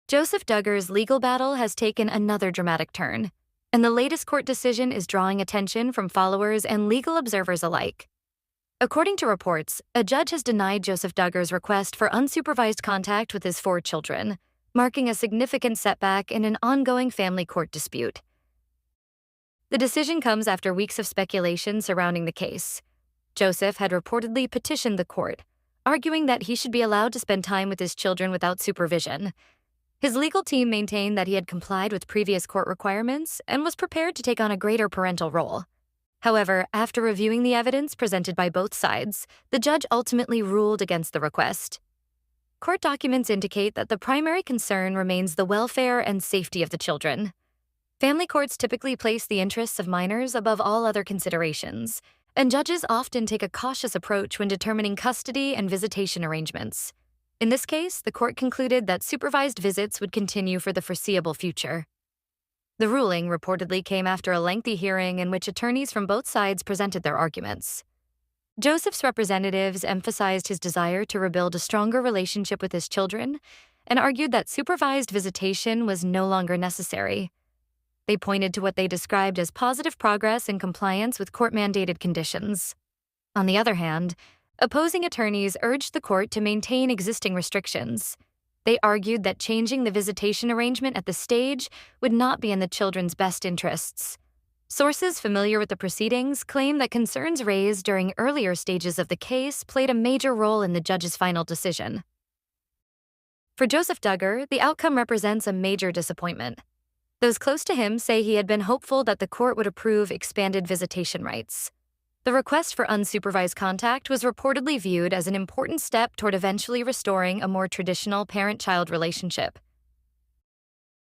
Josib Duggar's legal battle has taken another dramatic turn, and the latest court decision is drawing attention from followers and legal observers alike. According to reports, a judge has denied Josib Duggar's request for unsupervised contact with his 4 children, marking a significant setback in an ongoing family court dispute. The decision comes after weeks of speculation surrounding the case. Josib had reportedly petitioned the court, arguing that he should be allowed to spend time with his children without supervision. His legal team maintained that he had complied with previous court requirements and was prepared to take on a greater parental role. However, after reviewing the evidence presented by both sides, the judge ultimately ruled against the request. Court documents indicate that the primary concern remains the welfare and safety of the children. Family courts typically place the interests of minors above all other considerations, and judges often take a cautious approach when determining custody and visitation arrangements. In this case, the court concluded that supervised visits would continue for the foreseeable future. The ruling reportedly came after a lengthy hearing in which attorneys from both sides presented their arguments. Josib's representatives emphasized his desire to rebuild a stronger relationship with his children and argued that supervised visitation was no longer necessary. They pointed to what they described as positive progress in compliance with court-mandated conditions. On the other hand, opposing attorneys urged the court to maintain existing restrictions. They argued that changing the visitation arrangement at this stage would not be in the children's best interests. Sources familiar with the proceedings claim that concerns raised during earlier stages of the case played a major role in the judge's final decision. For Josib Duggar, the outcome represents a major disappointment. Those close to him say he had been hopeful that the court would approve expanded visitation rights. The request for unsupervised contact was reportedly viewed as an important step toward eventually restoring a more traditional parent-child relationship.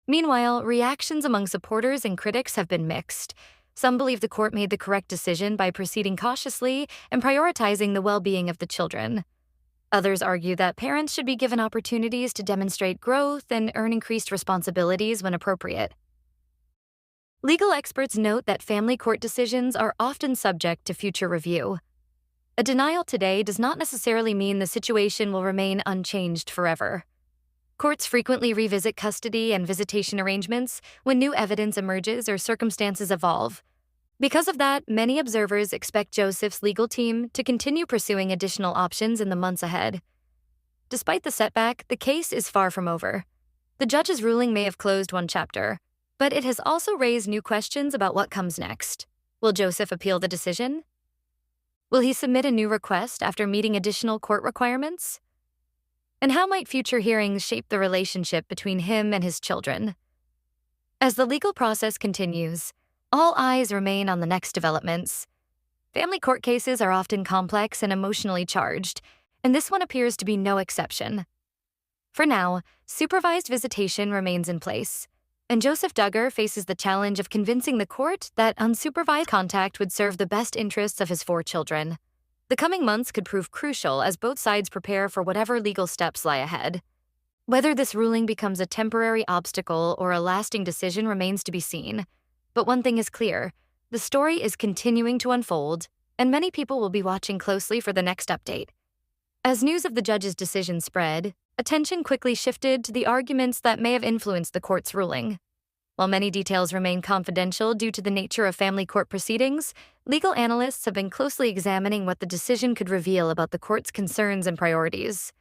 Meanwhile, reactions among supporters and critics have been mixed. Some believe the court made the correct decision by proceeding cautiously and prioritizing the well-being of the children. Others argue that parents should be given opportunities to demonstrate growth and earn increased responsibilities when appropriate. Legal experts note that family court decisions are often subject to future review. A denial today does not necessarily mean the situation will remain unchanged forever. Courts frequently revisit custody and visitation arrangements when new evidence emerges or circumstances evolve. Because of that, many observers expect Josib's legal team to continue pursuing additional options in the months ahead. Despite the setback, the case is far from over. The judge's ruling may have closed one chapter, but it has also raised new questions about what comes next. Will Josib appeal the decision? Will he submit a new request after meeting additional court requirements? And how might future hearings shape the relationship between him and his children? As the legal process continues, all eyes remain on the next developments. Family court cases are often complex and emotionally charged, and this one appears to be no exception. For now, supervised visitation remains in place, and Josib Duggar faces the challenge of convincing the court that unsupervised contact would serve the best interests of his 4 children. The coming months could prove crucial as both sides prepare for whatever legal steps lie ahead. Whether this ruling becomes a temporary obstacle or a lasting decision remains to be seen. But one thing is clear, the story is continuing to unfold, and many people will be watching closely for the next update. As news of the judge's decision spread, attention quickly shifted to the arguments that may have influenced the court's ruling. While many details remain confidential due to the nature of family court proceedings, legal analysts have been closely examining what the decision could reveal about the court's concerns and priorities.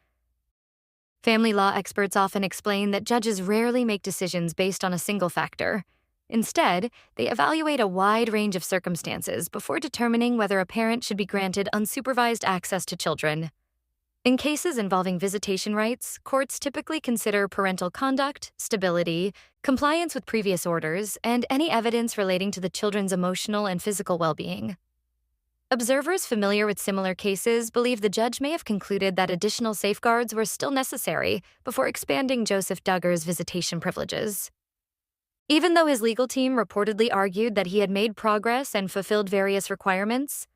Family law experts often explain that judges rarely make decisions based on a single factor. Instead, they evaluate a wide range of circumstances before determining whether a parent should be granted unsupervised access to children. In cases involving visitation rights, courts typically consider parental conduct, stability, compliance with previous orders, and any evidence relating to the children's emotional and physical well-being. Observers familiar with similar cases believe the judge may have concluded that additional safeguards were still necessary before expanding Josib Duggar's visitation privileges. Even though his legal team reportedly argued that he had made progress and fulfilled various requirements,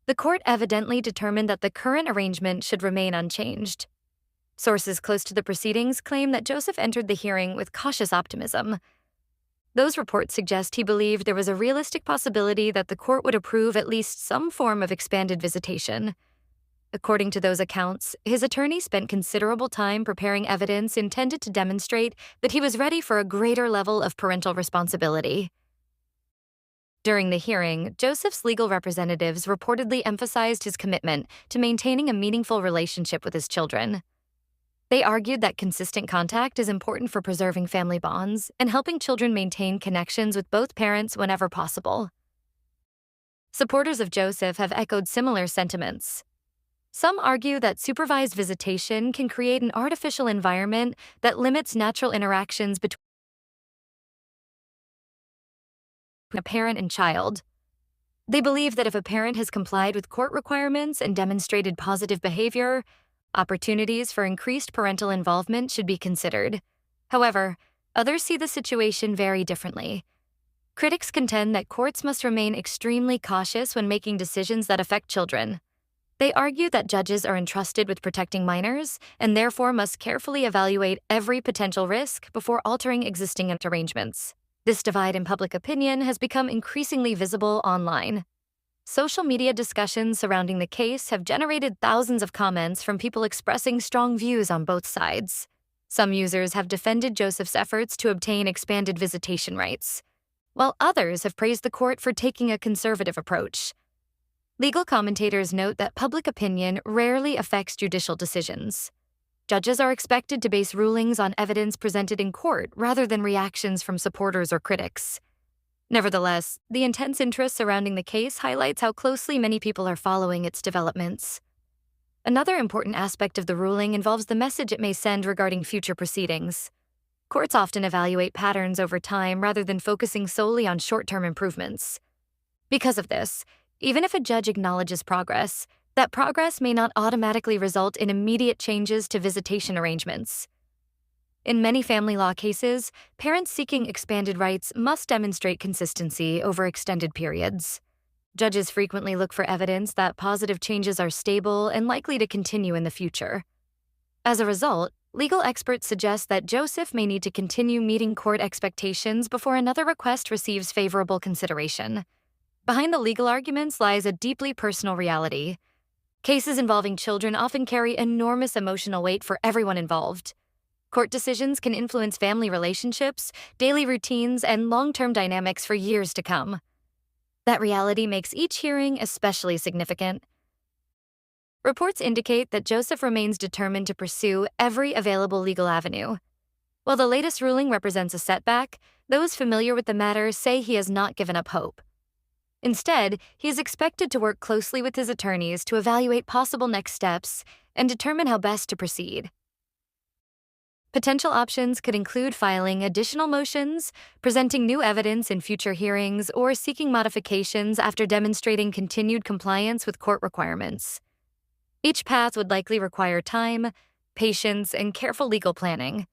the court evidently determined that the current arrangement should remain unchanged. Sources close to the proceedings claim that Josib entered the hearing with cautious optimism. Those reports suggest he believed there was a realistic possibility that the court would approve at least some form of expanded visitation. According to those accounts, his attorney spent considerable time preparing evidence intended to demonstrate that he was ready for a greater level of parental responsibility. During the hearing, Josif's legal representatives reportedly emphasized his commitment to maintaining a meaningful relationship with his children. They argued that consistent contact is important for preserving family bonds and helping children maintain connections with both parents whenever possible. Supporters of Josif have echoed similar sentiments. Some argue that supervised visitation can create an artificial environment that limits natural interactions between a parent and child. They believe that if a parent has complied with court requirements and demonstrated positive behavior, opportunities for increased parental involvement should be considered. However, others see the situation very differently. Critics contend that courts must remain extremely cautious when making decisions that affect children. They argue that judges are entrusted with protecting minors and therefore must carefully evaluate every potential risk before altering existing arrangements. This divide in public opinion has become increasingly visible online. Social media discussions surrounding the case have generated thousands of comments from people expressing strong views on both sides. Some users have defended Josif's efforts to obtain expanded visitation rights, while others have praised the court for taking a conservative approach. Legal commentators note that public opinion rarely affects judicial decisions. Judges are expected to base rulings on evidence presented in court rather than reactions from supporters or critics. Nevertheless, the intense interest surrounding the case highlights how closely many people are following its developments. Another important aspect of the ruling involves the message it may send regarding future proceedings. Courts often evaluate patterns over time rather than focusing solely on short-term improvements. Because of this, even if a judge acknowledges progress, that progress may not automatically result in immediate changes to visitation arrangements. In many family law cases, parents seeking expanded rights must demonstrate consistency over extended periods. Judges frequently look for evidence that positive changes are stable and likely to continue in the future. As a result, legal experts suggest that Josif may need to continue meeting court expectations before another request receives favorable consideration. Behind the legal arguments lies a deeply personal reality. Cases involving children often carry enormous emotional weight for everyone involved. Court decisions can influence family relationships, daily routines, and long-term dynamics for years to come. That reality makes each hearing especially significant. Reports indicate that Josif remains determined to pursue every available legal avenue. While the latest ruling represents a setback, those familiar with the matter say he has not given up hope. Instead, he is expected to work closely with his attorneys to evaluate possible next steps and determine how best to proceed. Potential options could include filing additional motions, presenting new evidence in future hearings, or seeking modifications after demonstrating continued compliance with court requirements. Each path would likely require time, patience, and careful legal planning.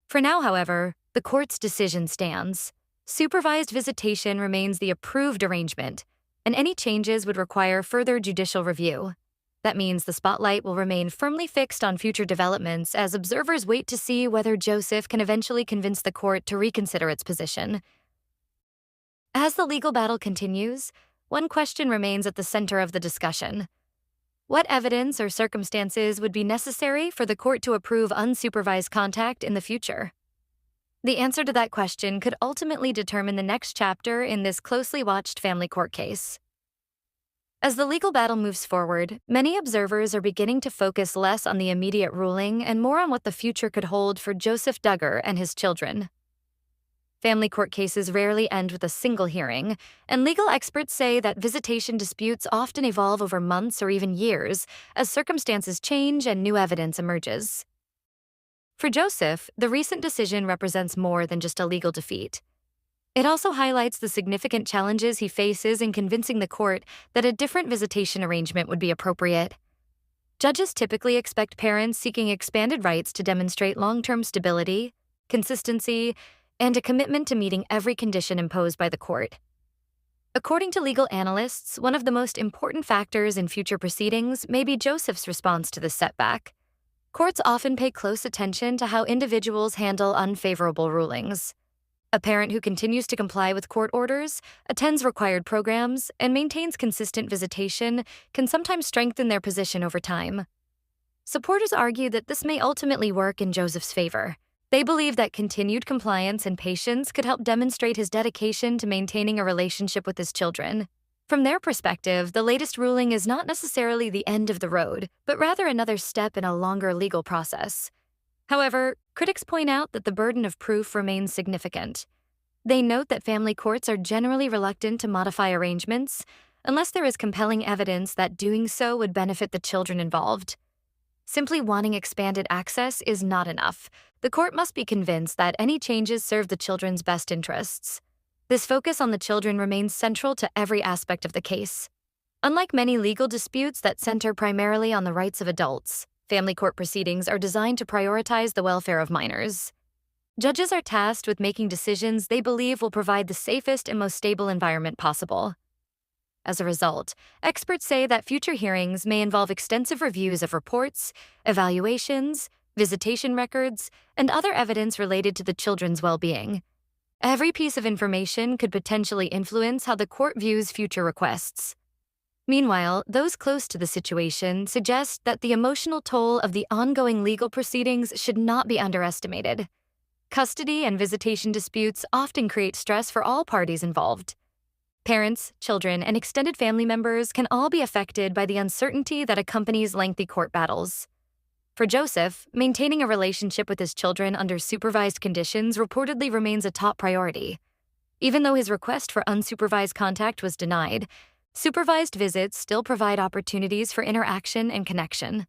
For now, however, the court's decision stands. Supervised visitation remains the approved arrangement, and any changes would require further judicial review. That means the spotlight will remain firmly fixed on future developments as observers wait to see whether Josif can eventually convince the court to reconsider its position. As the legal battle continues, one question remains at the center of the discussion. What evidence or circumstances would be necessary for the court to approve unsupervised contact in the future? The answer to that question could ultimately determine the next chapter in this closely watched family court case. As the legal battle moves forward, many observers are beginning to focus less on the immediate ruling and more on what the future could hold for Josib Duggar and his children. Family court cases rarely end with a single hearing, and legal experts say that visitation disputes often evolve over months or even years as circumstances change and new evidence emerges. For Josif, the recent decision represents more than just a legal defeat. It also highlights the significant challenges he faces in convincing the court that a different visitation arrangement would be appropriate. Judges typically expect parents seeking expanded rights to demonstrate long-term stability, consistency, and a commitment to meeting every condition imposed by the court. According to legal analysts, one of the most important factors in future proceedings may be Josif's response to this setback. Courts often pay close attention to how individuals handle unfavorable rulings. A parent who continues to comply with court orders, attends required programs, and maintains consistent visitation can sometimes strengthen their position over time. Supporters argue that this may ultimately work in Josif's favor. They believe that continued compliance and patience could help demonstrate his dedication to maintaining a relationship with his children. From their perspective, the latest ruling is not necessarily the end of the road, but rather another step in a longer legal process. However, critics point out that the burden of proof remains significant. They note that family courts are generally reluctant to modify arrangements unless there is compelling evidence that doing so would benefit the children involved. Simply wanting expanded access is not enough. The court must be convinced that any changes serve the children's best interests. This focus on the children remains central to every aspect of the case. Unlike many legal disputes that center primarily on the rights of adults, family court proceedings are designed to prioritize the welfare of minors. Judges are tasked with making decisions they believe will provide the safest and most stable environment possible. As a result, experts say that future hearings may involve extensive reviews of reports, evaluations, visitation records, and other evidence related to the children's well-being. Every piece of information could potentially influence how the court views future requests. Meanwhile, those close to the situation suggest that the emotional toll of the ongoing legal proceedings should not be underestimated. Custody and visitation disputes often create stress for all parties involved. Parents, children, and extended family members can all be affected by the uncertainty that accompanies lengthy court battles. For Josif, maintaining a relationship with his children under supervised conditions reportedly remains a top priority. Even though his request for unsupervised contact was denied, supervised visits still provide opportunities for interaction and connection.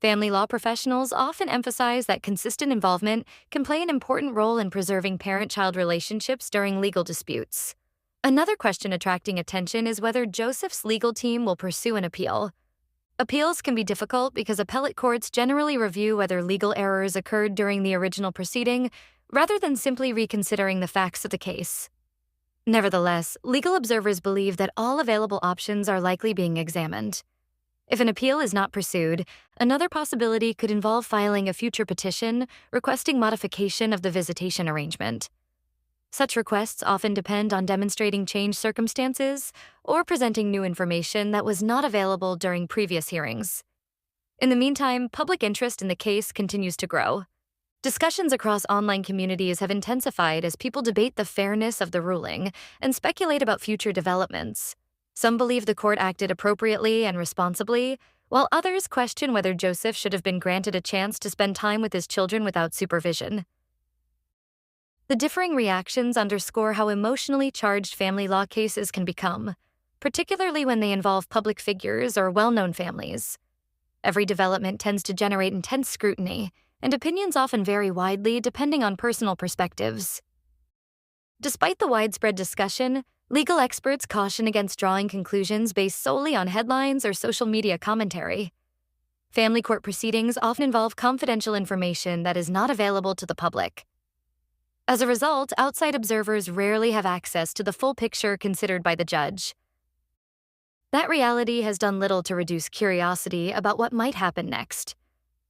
Family law professionals often emphasize that consistent involvement can play an important role in preserving parent-child relationships during legal disputes. Another question attracting attention is whether Josif's legal team will pursue an appeal. Appeals can be difficult because appellate courts generally review whether legal errors occurred during the original proceeding, rather than simply reconsidering the facts of the case. Nevertheless, legal observers believe that all available options are likely being examined. If an appeal is not pursued, another possibility could involve filing a future petition requesting modification of the visitation arrangement. Such requests often depend on demonstrating changed circumstances or presenting new information that was not available during previous hearings. In the meantime, public interest in the case continues to grow. Discussions across online communities have intensified as people debate the fairness of the ruling and speculate about future developments. Some believe the court acted appropriately and responsibly, while others question whether Josif should have been granted a chance to spend time with his children without supervision. The differing reactions underscore how emotionally charged family law cases can become, particularly when they involve public figures or well-known families. Every development tends to generate intense scrutiny, and opinions often vary widely depending on personal perspectives. Despite the widespread discussion, legal experts caution against drawing conclusions based solely on headlines or social media commentary. Family court proceedings often involve confidential information that is not available to the public. As a result, outside observers rarely have access to the full picture considered by the judge. That reality has done little to reduce curiosity about what might happen next.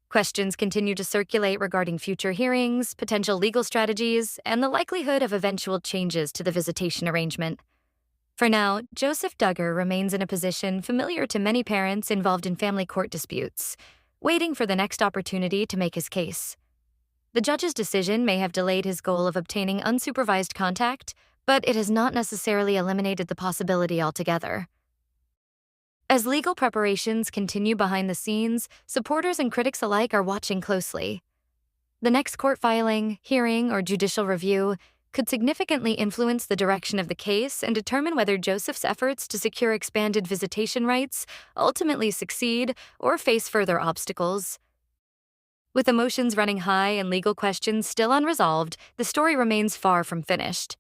Questions continue to circulate regarding future hearings, potential legal strategies, and the likelihood of eventual changes to the visitation arrangement. For now, Josib Duggar remains in a position familiar to many parents involved in family court disputes, waiting for the next opportunity to make his case. The judge's decision may have delayed his goal of obtaining unsupervised contact, but it has not necessarily eliminated the possibility altogether. As legal preparations continue behind the scenes, supporters and critics alike are watching closely. The next court filing, hearing, or judicial review could significantly influence the direction of the case and determine whether Josif's efforts to secure expanded visitation rights ultimately succeed or face further obstacles. With emotions running high and legal questions still unresolved, the story remains far from finished.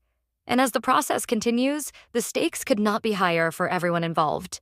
And as the process continues, the stakes could not be higher for everyone involved.